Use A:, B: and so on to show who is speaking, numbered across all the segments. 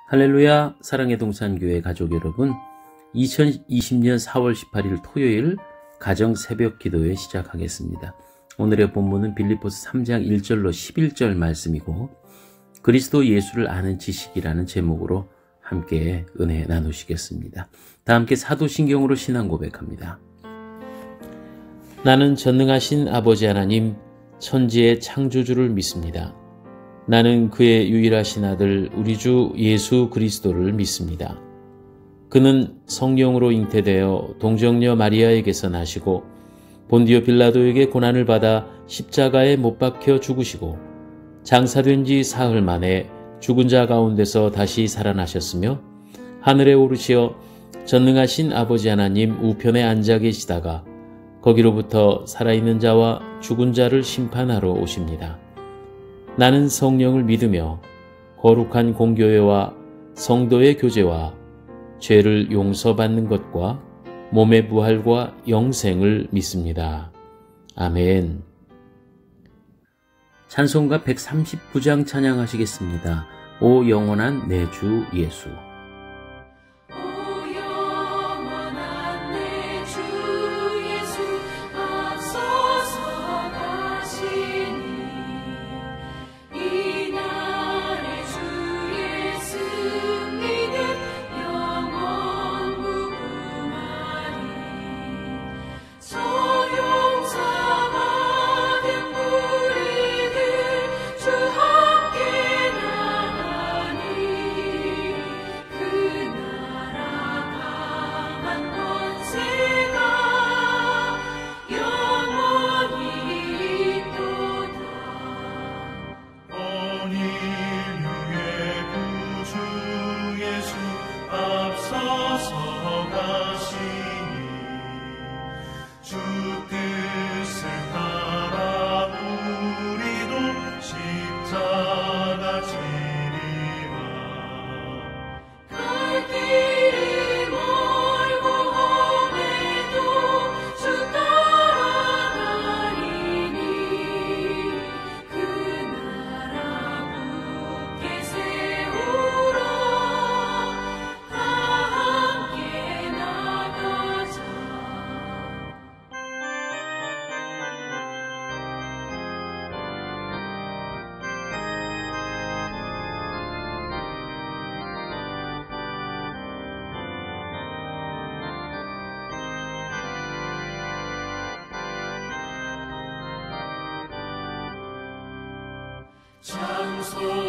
A: 할렐루야, 사랑의 동산교회 가족 여러분, 2020년 4월 18일 토요일 가정 새벽 기도회 시작하겠습니다. 오늘의 본문은 빌립보서 3장 1절로 11절 말씀이고, 그리스도 예수를 아는 지식이라는 제목으로 함께 은혜 나누시겠습니다. 다 함께 사도신경으로 신앙 고백합니다. 나는 전능하신 아버지 하나님, 천지의 창조주를 믿습니다. 나는 그의 유일하신 아들 우리 주 예수 그리스도를 믿습니다. 그는 성령으로 잉태되어 동정녀 마리아에게서 나시고 본디오 빌라도에게 고난을 받아 십자가에 못 박혀 죽으시고 장사된 지 사흘 만에 죽은 자 가운데서 다시 살아나셨으며 하늘에 오르시어 전능하신 아버지 하나님 우편에 앉아 계시다가 거기로부터 살아있는 자와 죽은 자를 심판하러 오십니다. 나는 성령을 믿으며 거룩한 공교회와 성도의 교제와 죄를 용서받는 것과 몸의 부활과 영생을 믿습니다. 아멘. 찬송가 139장 찬양하시겠습니다. 오 영원한 내 주 예수.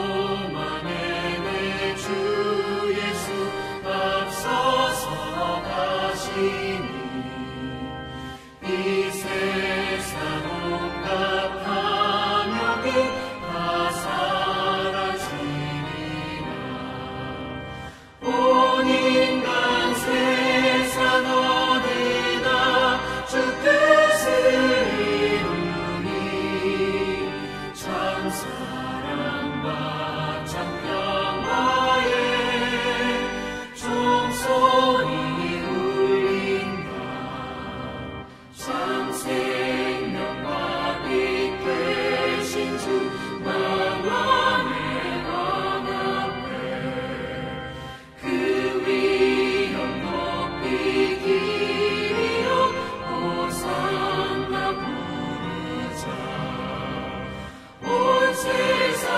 B: 장소만의 내 주 예수 앞서서 가시니 이 세상 온갖 탐욕이 다 사라지리라. 온 인간 세상 어디나 주 뜻을 이루니 참사 장평화에 종소리 울린다. 참생명과 빛 되신 주 만왕의 왕 앞에 그 위엄 높이 기리어 호산나 부르자. 온 세상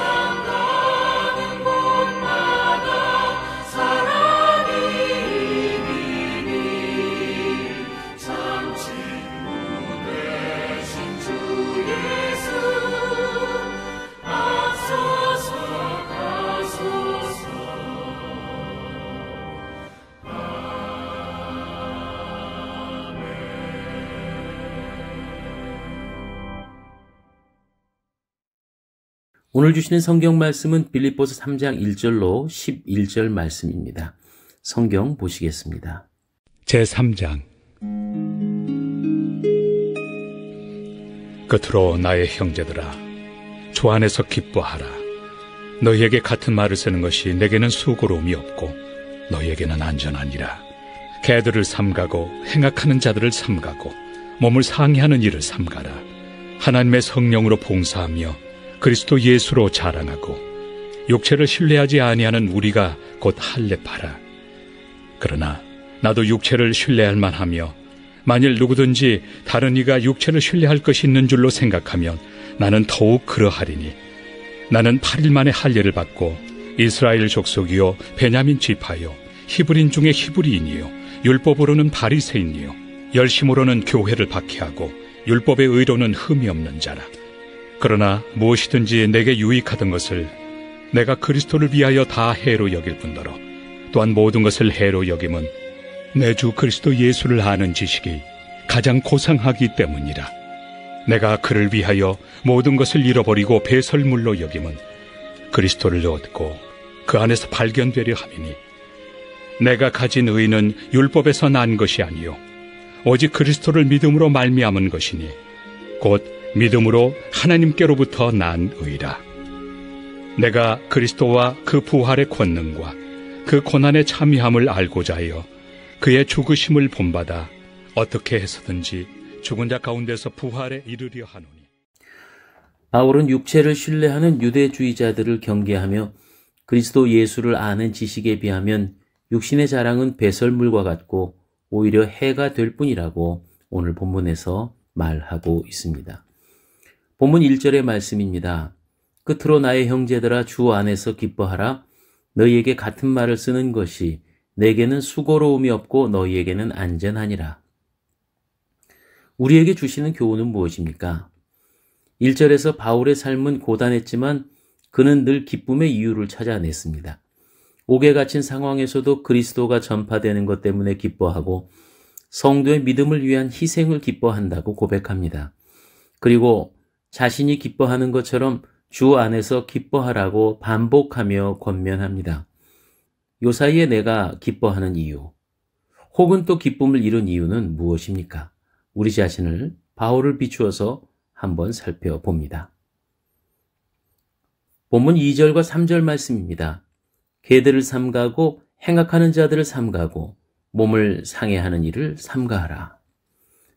B: 가는 곳마다 사랑이 이기니 참 친구 되신 주 예수 앞서서 가소서.
A: 오늘 주시는 성경 말씀은 빌립보서 3장 1절로 11절 말씀입니다. 성경 보시겠습니다.
C: 제3장. 끝으로 나의 형제들아, 주 안에서 기뻐하라. 너희에게 같은 말을 쓰는 것이 내게는 수고로움이 없고 너희에게는 안전하니라. 개들을 삼가고 행악하는 자들을 삼가고 몸을 상해하는 일을 삼가라. 하나님의 성령으로 봉사하며 그리스도 예수로 자랑하고 육체를 신뢰하지 아니하는 우리가 곧 할례파라. 그러나 나도 육체를 신뢰할 만하며 만일 누구든지 다른 이가 육체를 신뢰할 것이 있는 줄로 생각하면 나는 더욱 그러하리니 나는 8일 만에 할례를 받고 이스라엘 족속이요 베냐민 지파요 히브리인 중에 히브리인이요 율법으로는 바리새인이요 열심으로는 교회를 박해하고 율법의 의로는 흠이 없는 자라. 그러나 무엇이든지 내게 유익하던 것을 내가 그리스도를 위하여 다 해로 여길 뿐더러 또한 모든 것을 해로 여김은 내 주 그리스도 예수를 아는 지식이 가장 고상하기 때문이라. 내가 그를 위하여 모든 것을 잃어버리고 배설물로 여김은 그리스도를 얻고 그 안에서 발견되려 함이니 내가 가진 의는 율법에서 난 것이 아니요 오직 그리스도를 믿음으로 말미암은 것이니 곧 믿음으로 하나님께로부터 난 의라. 내가 그리스도와 그 부활의 권능과 그 고난의 참여함을 알고자 하여 그의 죽으심을 본받아 어떻게 해서든지 죽은 자 가운데서 부활에 이르려 하노니.
A: 바울은 육체를 신뢰하는 유대주의자들을 경계하며 그리스도 예수를 아는 지식에 비하면 육신의 자랑은 배설물과 같고 오히려 해가 될 뿐이라고 오늘 본문에서 말하고 있습니다. 본문 1절의 말씀입니다. 끝으로 나의 형제들아 주 안에서 기뻐하라. 너희에게 같은 말을 쓰는 것이 내게는 수고로움이 없고 너희에게는 안전하니라. 우리에게 주시는 교훈은 무엇입니까? 1절에서 바울의 삶은 고단했지만 그는 늘 기쁨의 이유를 찾아냈습니다. 옥에 갇힌 상황에서도 그리스도가 전파되는 것 때문에 기뻐하고 성도의 믿음을 위한 희생을 기뻐한다고 고백합니다. 그리고 자신이 기뻐하는 것처럼 주 안에서 기뻐하라고 반복하며 권면합니다. 요 사이에 내가 기뻐하는 이유, 혹은 또 기쁨을 잃은 이유는 무엇입니까? 우리 자신을 바울을 비추어서 한번 살펴봅니다. 본문 2절과 3절 말씀입니다. 개들을 삼가고 행악하는 자들을 삼가고 몸을 상해하는 일을 삼가하라.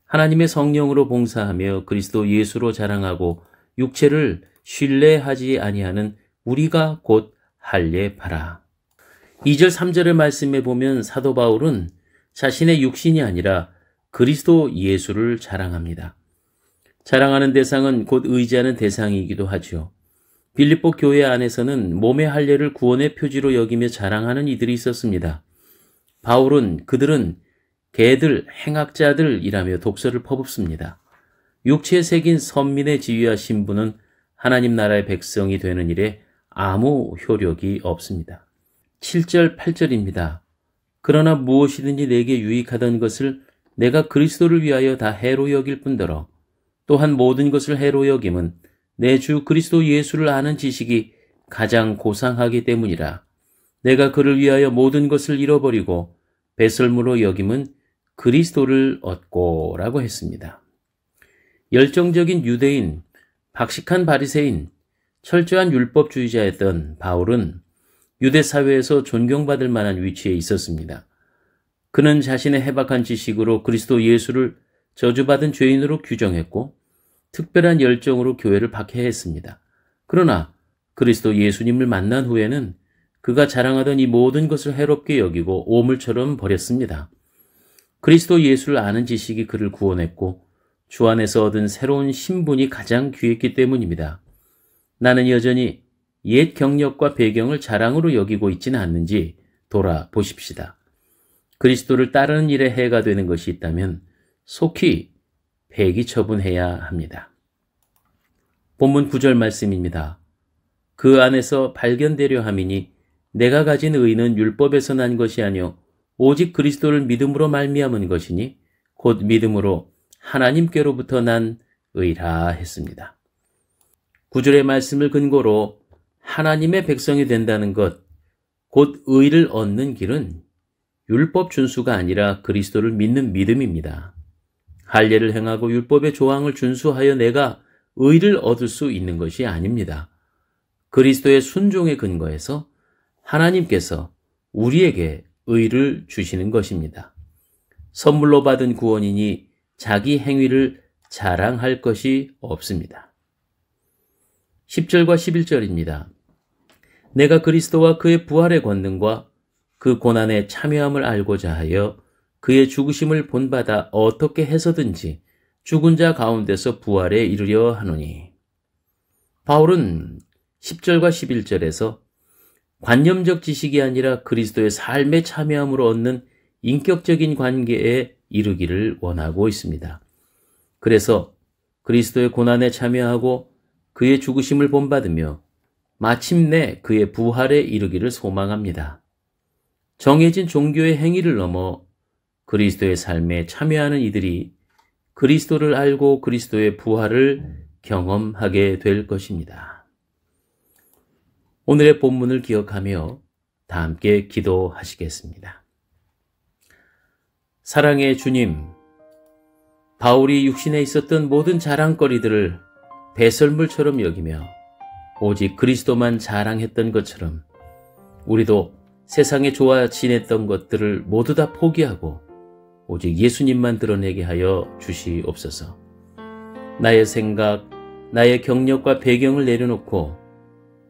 A: 하나님의 성령으로 봉사하며 그리스도 예수로 자랑하고 육체를 신뢰하지 아니하는 우리가 곧 할례파라. 2절 3절의 말씀에 보면 사도 바울은 자신의 육신이 아니라 그리스도 예수를 자랑합니다. 자랑하는 대상은 곧 의지하는 대상이기도 하죠. 빌립보 교회 안에서는 몸의 할례를 구원의 표지로 여기며 자랑하는 이들이 있었습니다. 바울은 그들은 개들, 행악자들이라며 독설을 퍼붓습니다. 육체에 새긴 선민의 지위와 신분은 하나님 나라의 백성이 되는 일에 아무 효력이 없습니다. 7절, 8절입니다. 그러나 무엇이든지 내게 유익하던 것을 내가 그리스도를 위하여 다 해로 여길 뿐더러 또한 모든 것을 해로 여김은 내 주 그리스도 예수를 아는 지식이 가장 고상하기 때문이라. 내가 그를 위하여 모든 것을 잃어버리고 배설물로 여김은 그리스도를 얻고 라고 했습니다. 열정적인 유대인, 박식한 바리새인, 철저한 율법주의자였던 바울은 유대 사회에서 존경받을 만한 위치에 있었습니다. 그는 자신의 해박한 지식으로 그리스도 예수를 저주받은 죄인으로 규정했고 특별한 열정으로 교회를 박해했습니다. 그러나 그리스도 예수님을 만난 후에는 그가 자랑하던 이 모든 것을 해롭게 여기고 오물처럼 버렸습니다. 그리스도 예수를 아는 지식이 그를 구원했고 주 안에서 얻은 새로운 신분이 가장 귀했기 때문입니다. 나는 여전히 옛 경력과 배경을 자랑으로 여기고 있지는 않는지 돌아보십시다. 그리스도를 따르는 일에 해가 되는 것이 있다면 속히 폐기 처분해야 합니다. 본문 9절 말씀입니다. 그 안에서 발견되려 함이니 내가 가진 의는 율법에서 난 것이 아니요 오직 그리스도를 믿음으로 말미암은 것이니 곧 믿음으로 하나님께로부터 난 의라 했습니다. 9절의 말씀을 근거로 하나님의 백성이 된다는 것, 곧 의를 얻는 길은 율법 준수가 아니라 그리스도를 믿는 믿음입니다. 할례를 행하고 율법의 조항을 준수하여 내가 의를 얻을 수 있는 것이 아닙니다. 그리스도의 순종에 근거해서 하나님께서 우리에게 의를 주시는 것입니다. 선물로 받은 구원이니 자기 행위를 자랑할 것이 없습니다. 10절과 11절입니다. 내가 그리스도와 그의 부활의 권능과 그 고난에 참여함을 알고자 하여 그의 죽으심을 본받아 어떻게 해서든지 죽은 자 가운데서 부활에 이르려 하노니. 바울은 10절과 11절에서 관념적 지식이 아니라 그리스도의 삶에 참여함으로 얻는 인격적인 관계에 이르기를 원하고 있습니다. 그래서 그리스도의 고난에 참여하고 그의 죽으심을 본받으며 마침내 그의 부활에 이르기를 소망합니다. 정해진 종교의 행위를 넘어 그리스도의 삶에 참여하는 이들이 그리스도를 알고 그리스도의 부활을 경험하게 될 것입니다. 오늘의 본문을 기억하며 다 함께 기도하시겠습니다. 사랑의 주님, 바울이 육신에 있었던 모든 자랑거리들을 배설물처럼 여기며 오직 그리스도만 자랑했던 것처럼 우리도 세상에 좋아 지냈던 것들을 모두 다 포기하고 오직 예수님만 드러내게 하여 주시옵소서. 나의 생각, 나의 경력과 배경을 내려놓고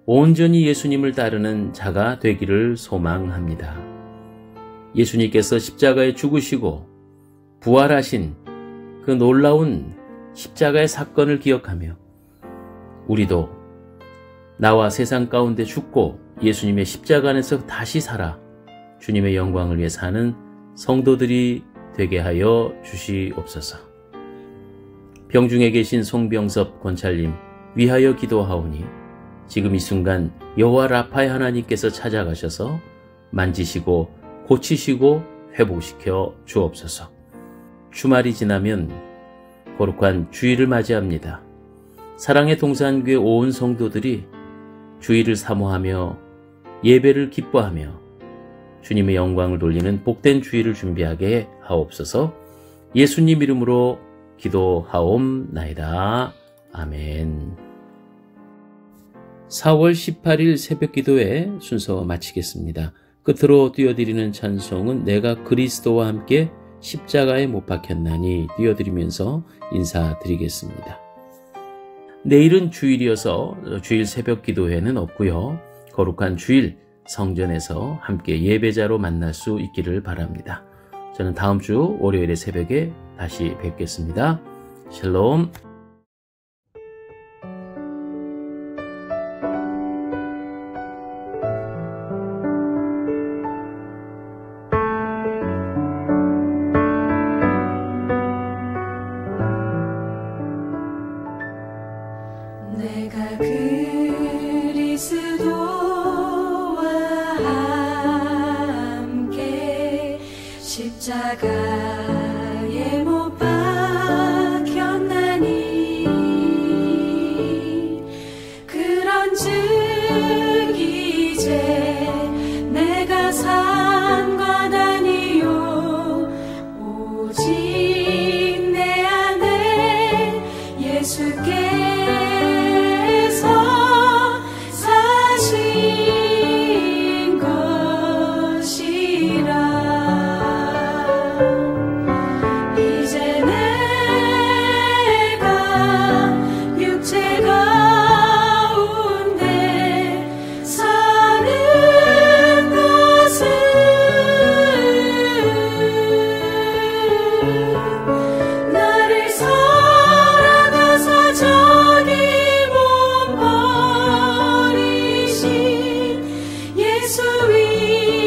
A: 온전히 예수님을 따르는 자가 되기를 소망합니다. 예수님께서 십자가에 죽으시고 부활하신 그 놀라운 십자가의 사건을 기억하며 우리도 나와 세상 가운데 죽고 예수님의 십자가 안에서 다시 살아 주님의 영광을 위해 사는 성도들이 되게 하여 주시옵소서. 병중에 계신 송병섭 권찰님 위하여 기도하오니 지금 이 순간 여호와 라파의 하나님께서 찾아가셔서 만지시고 고치시고 회복시켜 주옵소서. 주말이 지나면 거룩한 주일을 맞이합니다. 사랑의 동산교회 온 성도들이 주일을 사모하며 예배를 기뻐하며 주님의 영광을 돌리는 복된 주일을 준비하게 하옵소서. 예수님 이름으로 기도하옵나이다. 아멘. 4월 18일 새벽기도회 순서 마치겠습니다. 끝으로 띄워드리는 찬송은 내가 그리스도와 함께 십자가에 못 박혔나니 띄워드리면서 인사드리겠습니다. 내일은 주일이어서 주일 새벽기도회는 없고요. 거룩한 주일 성전에서 함께 예배자로 만날 수 있기를 바랍니다. 저는 다음 주 월요일의 새벽에 다시 뵙겠습니다. 샬롬.
D: 내가 그리스도와 함께 십자가에 못 박혔나니 그런즉 이제 내가 상관하니요 오직 내 안에 예수께 예수 위